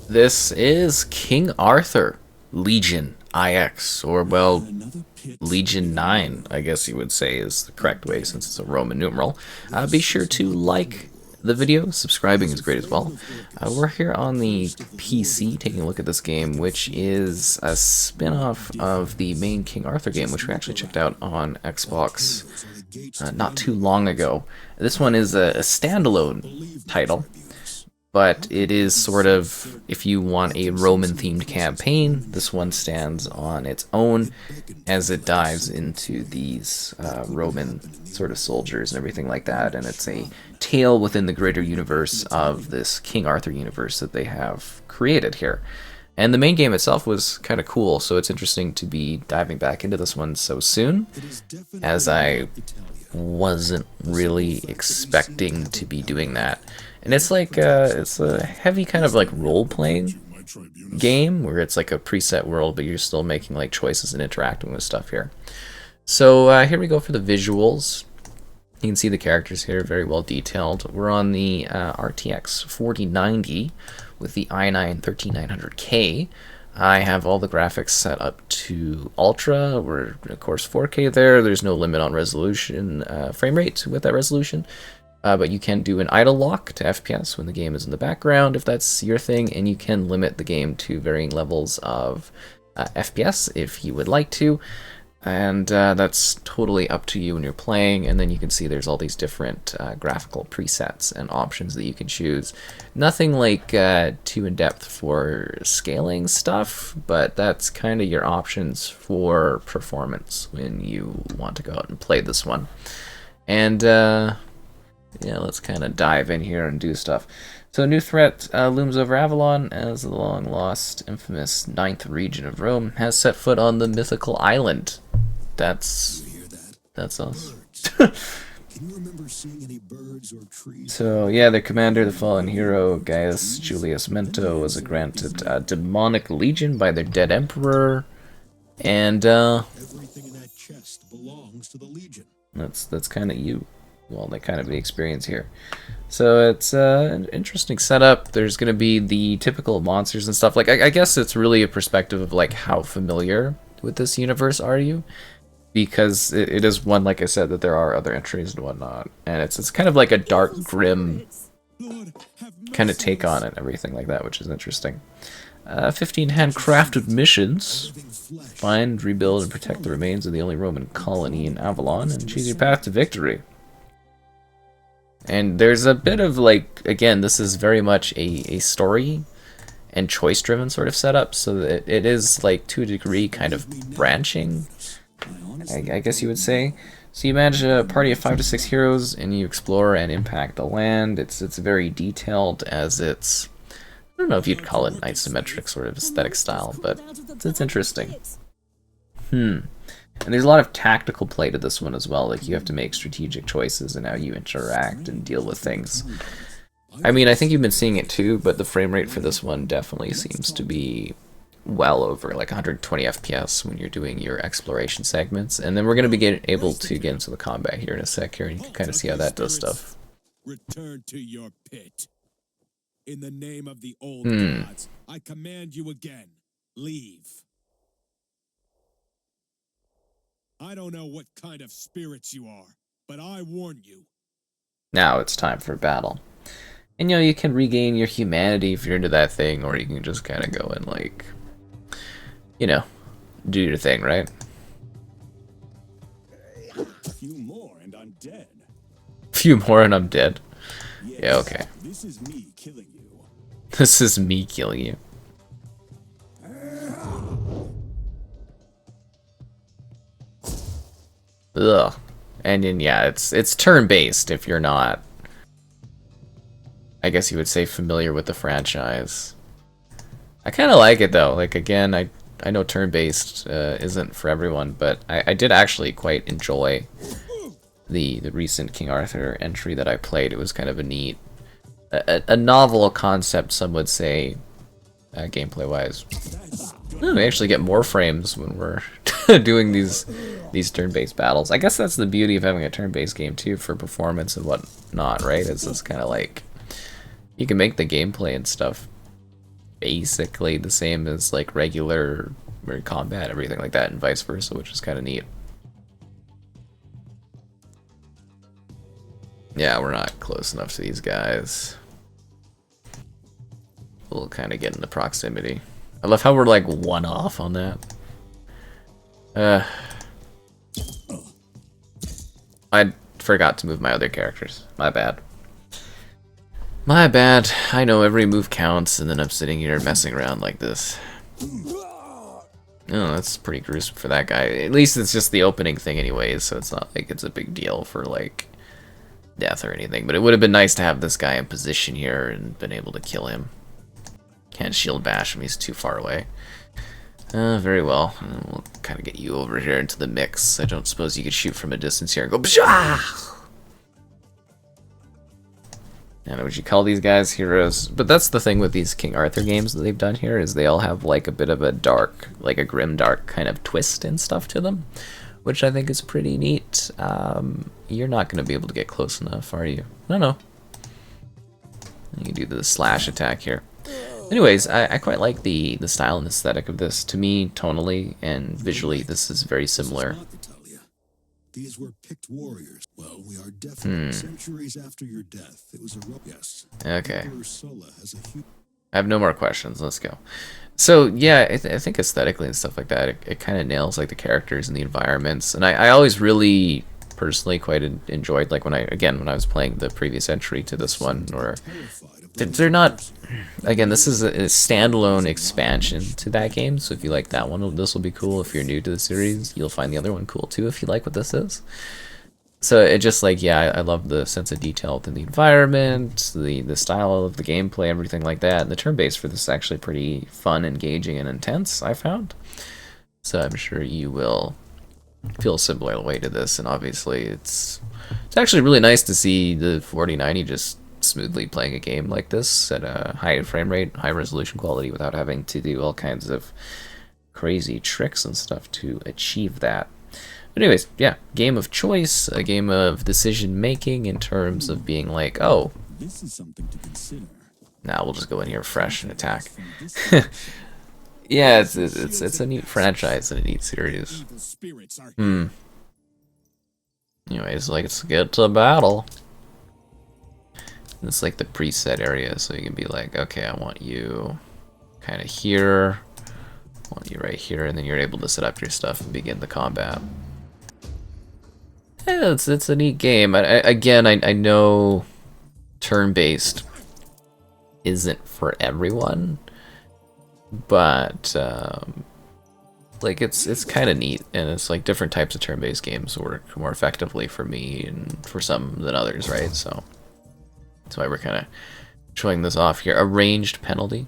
This is King Arthur, Legion IX, or well, Legion 9, I guess you would say is the correct way since it's a Roman numeral. Be sure to like the video, subscribing is great as well. We're here on the PC taking a look at this game, which is a spin-off of the main King Arthur game, which we actually checked out on Xbox not too long ago. This one is a standalone title, but it is sort of, if you want a Roman-themed campaign, this one stands on its own as it dives into these Roman sort of soldiers and everything like that, and it's a tale within the greater universe of this King Arthur universe that they have created here. And the main game itself was kind of cool, so it's interesting to be diving back into this one so soon, as I wasn't really expecting to be doing that. And it's like it's a heavy kind of like role-playing game where it's like a preset world, but you're still making like choices and interacting with stuff here. So here we go for the visuals. You can see the characters here, very well detailed. We're on the RTX 4090 with the i9-13900K. I have all the graphics set up to Ultra. We're, of course, 4K there. There's no limit on resolution, frame rate with that resolution. But you can do an idle lock to FPS when the game is in the background, if that's your thing, and you can limit the game to varying levels of FPS if you would like to. And that's totally up to you when you're playing, and then you can see there's all these different graphical presets and options that you can choose. Nothing like too in-depth for scaling stuff, but that's kind of your options for performance when you want to go out and play this one. And yeah, let's kind of dive in here and do stuff. So, new threat looms over Avalon as the long-lost, infamous 9th region of Rome has set foot on the mythical island. That's us. So, yeah, their commander, the fallen hero, Gaius Julius Mento, was granted a demonic legion by their dead emperor, and that's kind of you. Well, that kind of the experience here. So it's an interesting setup. There's going to be the typical monsters and stuff. Like, I guess it's really a perspective of like how familiar with this universe are you? Because it is one, like I said, that there are other entries and whatnot, and it's kind of like a dark, grim kind of take on it, and everything like that, which is interesting. 15 handcrafted missions. Find, rebuild, and protect the remains of the only Roman colony in Avalon, and choose your path to victory. And there's a bit of, like, again, this is very much a story and choice-driven sort of setup, so that it is, like, to a degree, kind of branching, I guess you would say. So you manage a party of 5 to 6 heroes, and you explore and impact the land. It's very detailed, as it's, I don't know if you'd call it an isometric sort of aesthetic style, but it's interesting. And there's a lot of tactical play to this one as well, like you have to make strategic choices in how you interact and deal with things. I mean, I think you've been seeing it too, but the frame rate for this one definitely seems to be well over like 120 FPS when you're doing your exploration segments. And then we're going to be able to get into the combat here in a sec here, and you can kind of see how that does stuff. Return to your pit. In the name of the old gods, I command you again, leave. I don't know what kind of spirits you are, but I warn you. Now it's time for battle. And you know, you can regain your humanity if you're into that thing, or you can just kind of go and, like, you know, do your thing, right? A few more and I'm dead. Few more and I'm dead. Yes, yeah, okay. This is me killing you. This is me killing you. Ugh. And then, yeah, it's turn-based if you're not, I guess you would say, familiar with the franchise. I kind of like it, though. Like, again, I know turn-based isn't for everyone, but I did actually quite enjoy the recent King Arthur entry that I played. It was kind of a neat, a novel concept, some would say, gameplay-wise. We actually get more frames when we're doing these turn-based battles. I guess that's the beauty of having a turn-based game too, for performance and whatnot, right? It's kind of like you can make the gameplay and stuff basically the same as like regular combat, everything like that, and vice versa, which is kind of neat. Yeah, we're not close enough to these guys. We'll kind of get into proximity. I love how we're like one off on that. I forgot to move my other characters. My bad. My bad. I know every move counts, and then I'm sitting here messing around like this. Oh, that's pretty gruesome for that guy. At least it's just the opening thing anyways, so it's not like it's a big deal for like death or anything. But it would have been nice to have this guy in position here and been able to kill him. Can't shield bash him, he's too far away. Very well. We'll kind of get you over here into the mix. I don't suppose you could shoot from a distance here and go Psha! And would you call these guys heroes? But that's the thing with these King Arthur games that they've done here, is they all have like a bit of a dark, like a grimdark kind of twist and stuff to them, which I think is pretty neat. You're not going to be able to get close enough, are you? No. You can do the slash attack here. Anyways, I quite like the style and aesthetic of this. To me, tonally and visually, this is very similar. These were picked warriors. Well, we are definitely centuries after your death. It was a yes. Okay. Septimus Sulla has a I have no more questions. Let's go. So yeah, I think aesthetically and stuff like that, it kind of nails like the characters and the environments. And I always really personally quite enjoyed like when I was playing the previous entry to this one, or they're not. Again, this is a standalone expansion to that game, so if you like that one, this will be cool. If you're new to the series, you'll find the other one cool too if you like what this is. So it just like, yeah, I love the sense of detail in the environment, the style of the gameplay, everything like that. And the turn base for this is actually pretty fun, engaging, and intense, I found. So I'm sure you will feel a similar way to this, and obviously it's actually really nice to see the 4090 just smoothly playing a game like this at a high frame rate, high resolution quality without having to do all kinds of crazy tricks and stuff to achieve that. But anyways, yeah, game of choice, a game of decision making in terms of being like, oh, this is something to consider. now we'll just go in here fresh and attack. Yeah, it's a neat franchise and a neat series. Anyways, like, let's get to battle. It's like the preset area, so you can be like, okay, I want you kind of here, I want you right here, and then you're able to set up your stuff and begin the combat. Yeah, it's a neat game. I know turn-based isn't for everyone, but like it's kind of neat, and it's like different types of turn-based games work more effectively for me and for some than others, right? So that's why we're kind of showing this off here. Arranged penalty.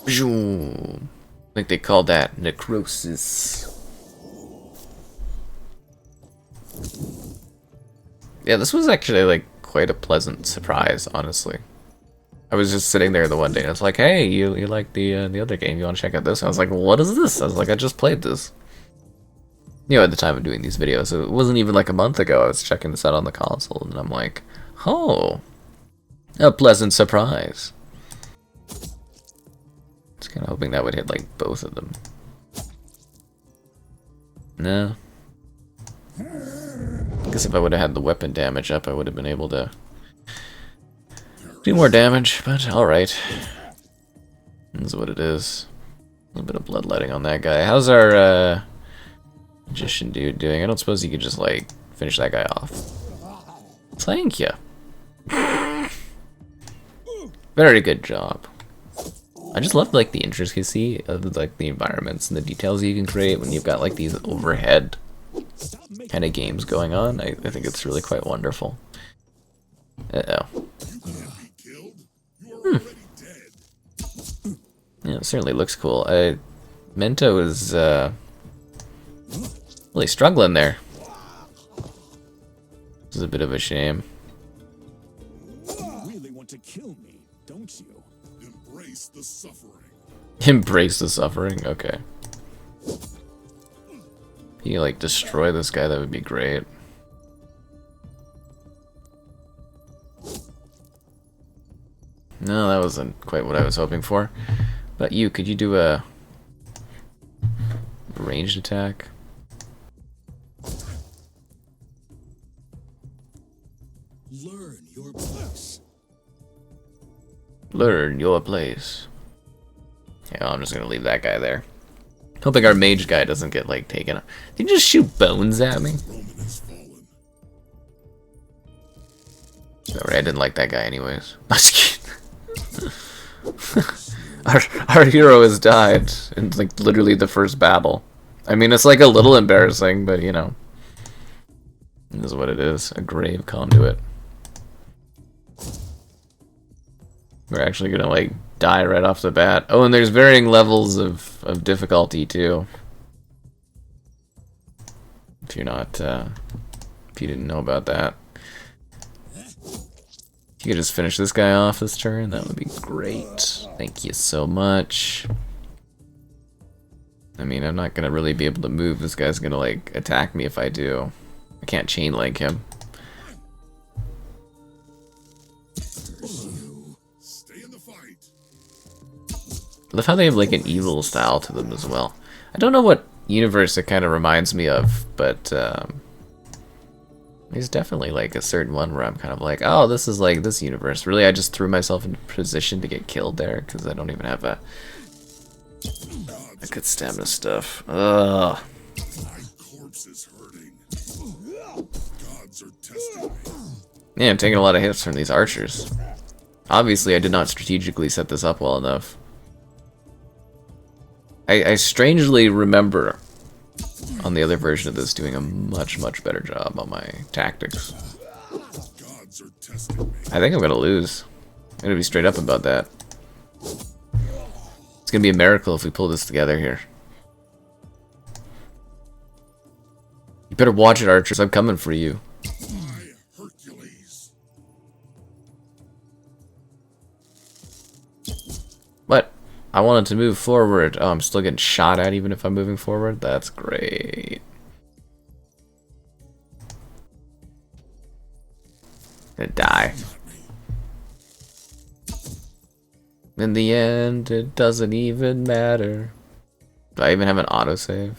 I think they called that necrosis. Yeah, this was actually like quite a pleasant surprise, honestly. I was just sitting there the one day and it's like, hey, you like the other game, you want to check out this? And I was like, what is this? I was like, I just played this. You know, at the time of doing these videos, it wasn't even like a month ago. I was checking this out on the console, and I'm like, oh, a pleasant surprise. Just kind of hoping that would hit like both of them. No. I guess if I would have had the weapon damage up, I would have been able to do more damage, but alright. This is what it is. A little bit of bloodletting on that guy. How's our magician dude doing? I don't suppose you could just like finish that guy off. Thank you. Very good job. I just love like the intricacy of like the environments and the details you can create when you've got like these overhead kind of games going on. I think it's really quite wonderful. Uh-oh. Yeah, it certainly looks cool. Mento is really struggling there. This is a bit of a shame. You really want to kill me, don't you? Embrace the suffering. Embrace the suffering? Okay. If you like destroy this guy, that would be great. No, that wasn't quite what I was hoping for. But you, could you do a ranged attack? Learn your place. Learn your place. Yeah, I'm just gonna leave that guy there. Hoping our mage guy doesn't get, like, taken. Did you just shoot bones at me? Roman has fallen. Alright, I didn't like that guy anyways. I'm just kidding. our hero has died in, like, literally the first battle. I mean, it's, like, a little embarrassing, but, you know. It is what it is. A grave conduit. We're actually gonna, like, die right off the bat. Oh, and there's varying levels of difficulty, too. If you're not, if you didn't know about that. If you could just finish this guy off this turn, that would be great. Thank you so much. I mean, I'm not gonna really be able to move. This guy's gonna, like, attack me if I do. I can't chain link him. I love how they have, like, an evil style to them as well. I don't know what universe it kind of reminds me of, but there's definitely, like, a certain one where I'm kind of like, oh, this is like this universe. Really, I just threw myself into position to get killed there because I don't even have a good stamina stuff. Ugh. My corpse is hurting. Gods are testing me. Yeah, I'm taking a lot of hits from these archers. Obviously, I did not strategically set this up well enough. I strangely remember on the other version of this doing a much better job on my tactics. Gods are testing me. I think I'm gonna lose. I'm gonna be straight up about that. It's gonna be a miracle if we pull this together here. You better watch it, archers. I'm coming for you. My Hercules. What? I wanted to move forward. Oh, I'm still getting shot at even if I'm moving forward? That's great. Gonna die. In the end, it doesn't even matter. Do I even have an autosave?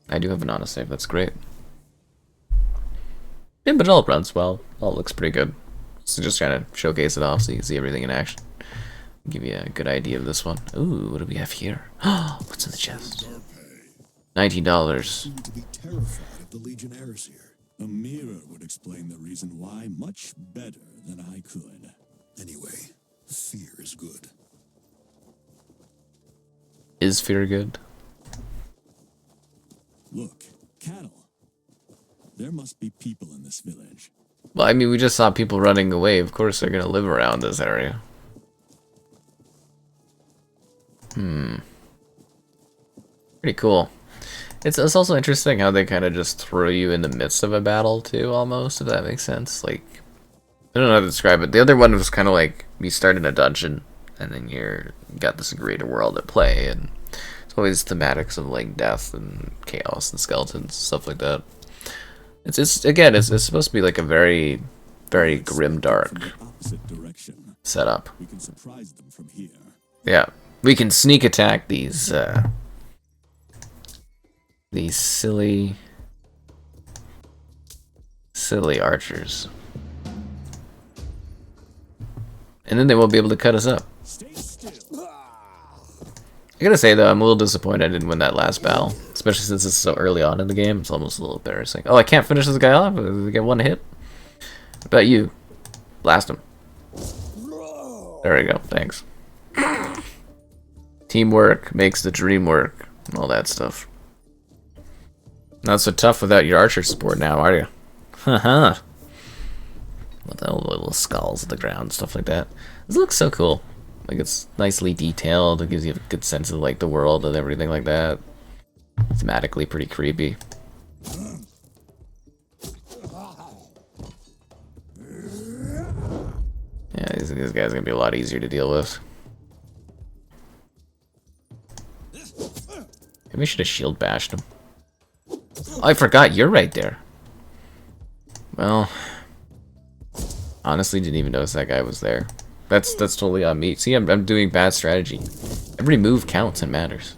I do have an autosave, that's great. Yeah, but it all runs well. All looks pretty good. So just trying to showcase it off so you can see everything in action. Give you a good idea of this one. Ooh, what do we have here? What's in the chest? $19. Seem to be terrified of the legionnaires here. A mirror would explain the reason why much better than I could. Anyway, fear is good. Is fear good? Look, cattle. There must be people in this village. Well, I mean, we just saw people running away. Of course they're gonna live around this area. Pretty cool. It's also interesting how they kind of just throw you in the midst of a battle, too, almost, if that makes sense. Like, I don't know how to describe it. The other one was kind of like, you start in a dungeon, and then you got this greater world at play, and it's always thematics of, like, death and chaos and skeletons, stuff like that. It's supposed to be, like, a very, very grimdark setup. We can surprise them from here. Yeah. We can sneak attack these silly archers. And then they won't be able to cut us up. I gotta say, though, I'm a little disappointed I didn't win that last battle. Especially since it's so early on in the game. It's almost a little embarrassing. Oh, I can't finish this guy off? I get one hit? What about you? Blast him. There we go. Thanks. Teamwork makes the dream work. And all that stuff. Not so tough without your archer support now, are you? Haha. With the little skulls on the ground, stuff like that. This looks so cool. Like, it's nicely detailed. It gives you a good sense of, like, the world and everything like that. Thematically pretty creepy. Yeah, these guys are gonna be a lot easier to deal with. Maybe I should have shield bashed him. Oh, I forgot, you're right there. Well, Honestly, didn't even notice that guy was there. That's totally on me. See, I'm doing bad strategy. Every move counts and matters.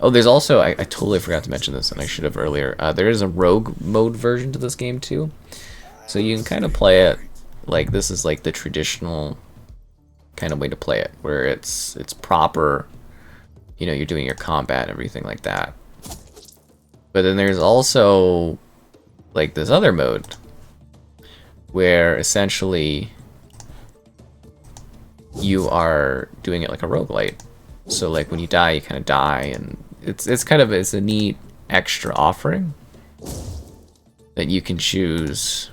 Oh, there's also, I totally forgot to mention this, and I should have earlier. There is a rogue mode version to this game too. So you can kind of play it like this is like the traditional kind of way to play it, where it's proper, you know, you're doing your combat and everything like that. But then there's also like this other mode where essentially you are doing it like a roguelite. So like when you die, you kind of die, and it's kind of, it's a neat extra offering that you can choose.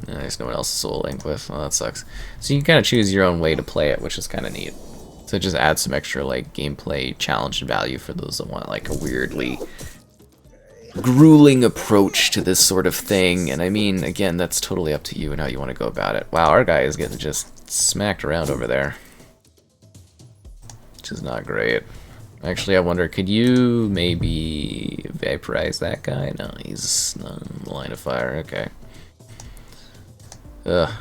There's no one else to soul link with. Well, that sucks. So you can kind of choose your own way to play it, which is kind of neat. So it just adds some extra like gameplay challenge and value for those that want like a weirdly grueling approach to this sort of thing. And I mean, again, that's totally up to you and how you want to go about it. Wow, our guy is getting just smacked around over there, which is not great. Actually, I wonder, could you maybe vaporize that guy? No, he's not in the line of fire. Okay. Ugh.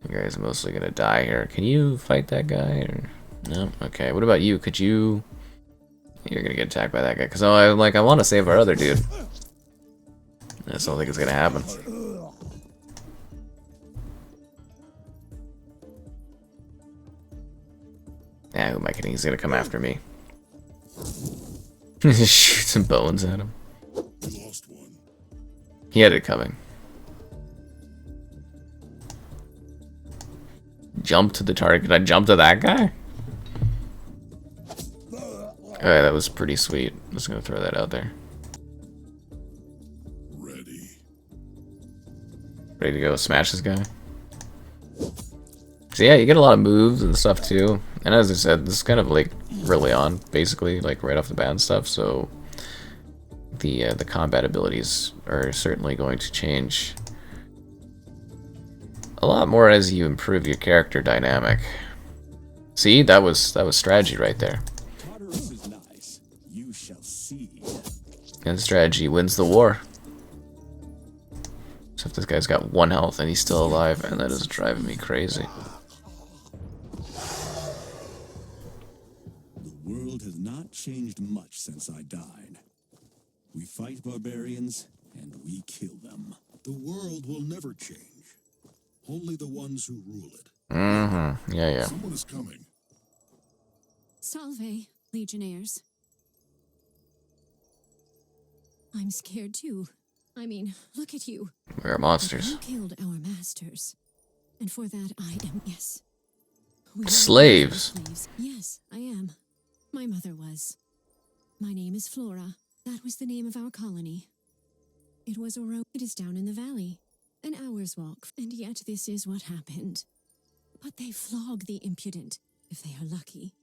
You guys are mostly gonna die here. Can you fight that guy? Or no? Okay. What about you? Could you? You're gonna get attacked by that guy. Cause I want to save our other dude. I just don't think it's gonna happen. Yeah, who am I kidding? He's gonna come after me. Shoot some bones at him. He had it coming. Jump to the target. Can I jump to that guy? Alright, that was pretty sweet. I'm just gonna throw that out there. Ready to go smash this guy? So yeah, you get a lot of moves and stuff too. And as I said, this is kind of like early on, basically, like right off the bat and stuff, so the combat abilities are certainly going to change a lot more as you improve your character dynamic. See, that was strategy right there. Tartarus is nice. You shall see. And strategy wins the war. So if this guy's got 1 health and he's still alive, and that is driving me crazy. The world has not changed much since I died. We fight barbarians, and we kill them. The world will never change. Only the ones who rule it. Mm-hmm. Yeah. Someone is coming. Salve, Legionnaires. I'm scared too. I mean, look at you. We're monsters. You killed our masters. And for that I am, yes. We are Slaves. slaves. Yes, I am. My mother was. My name is Flora. That was the name of our colony. It was a road. It is down in the valley. An hour's walk. And yet this is what happened. But they flog the impudent, if they are lucky.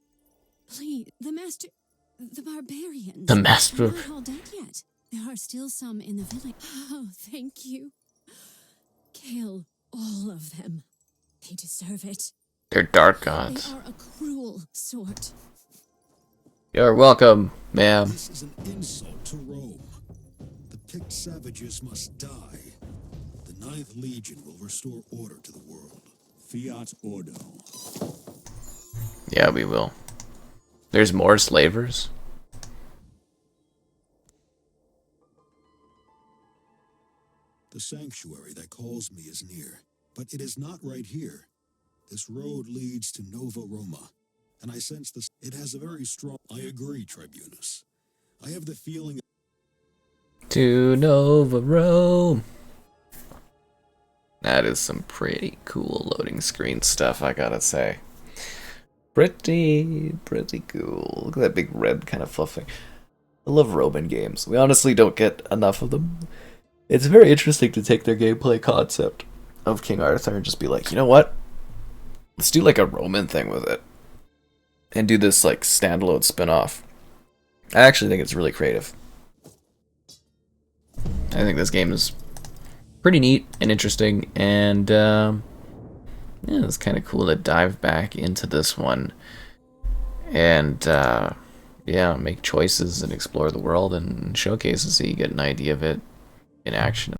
Please, the barbarians. The master. Are not all dead yet. There are still some in the village. Oh, thank you. Kill all of them. They deserve it. They're dark gods. They are a cruel sort. You're welcome, ma'am. This is an insult to Rome. The picked savages must die. The 9th Legion will restore order to the world. Fiat Ordo. Yeah, we will. There's more slavers. The sanctuary that calls me is near, but it is not right here. This road leads to Nova Roma, and I sense this. It has a very strong. I agree, Tribunus. I have the feeling. To Nova Rome. That is some pretty cool loading screen stuff, I gotta say. Pretty cool. Look at that big red kind of fluff thing. I love Roman games. We honestly don't get enough of them. It's very interesting to take their gameplay concept of King Arthur and just be like, you know what? Let's do like a Roman thing with it. And do this like standalone spin-off. I actually think it's really creative. I think this game is pretty neat and interesting, and yeah, it's kind of cool to dive back into this one and yeah, make choices and explore the world and showcase it so you get an idea of it in action.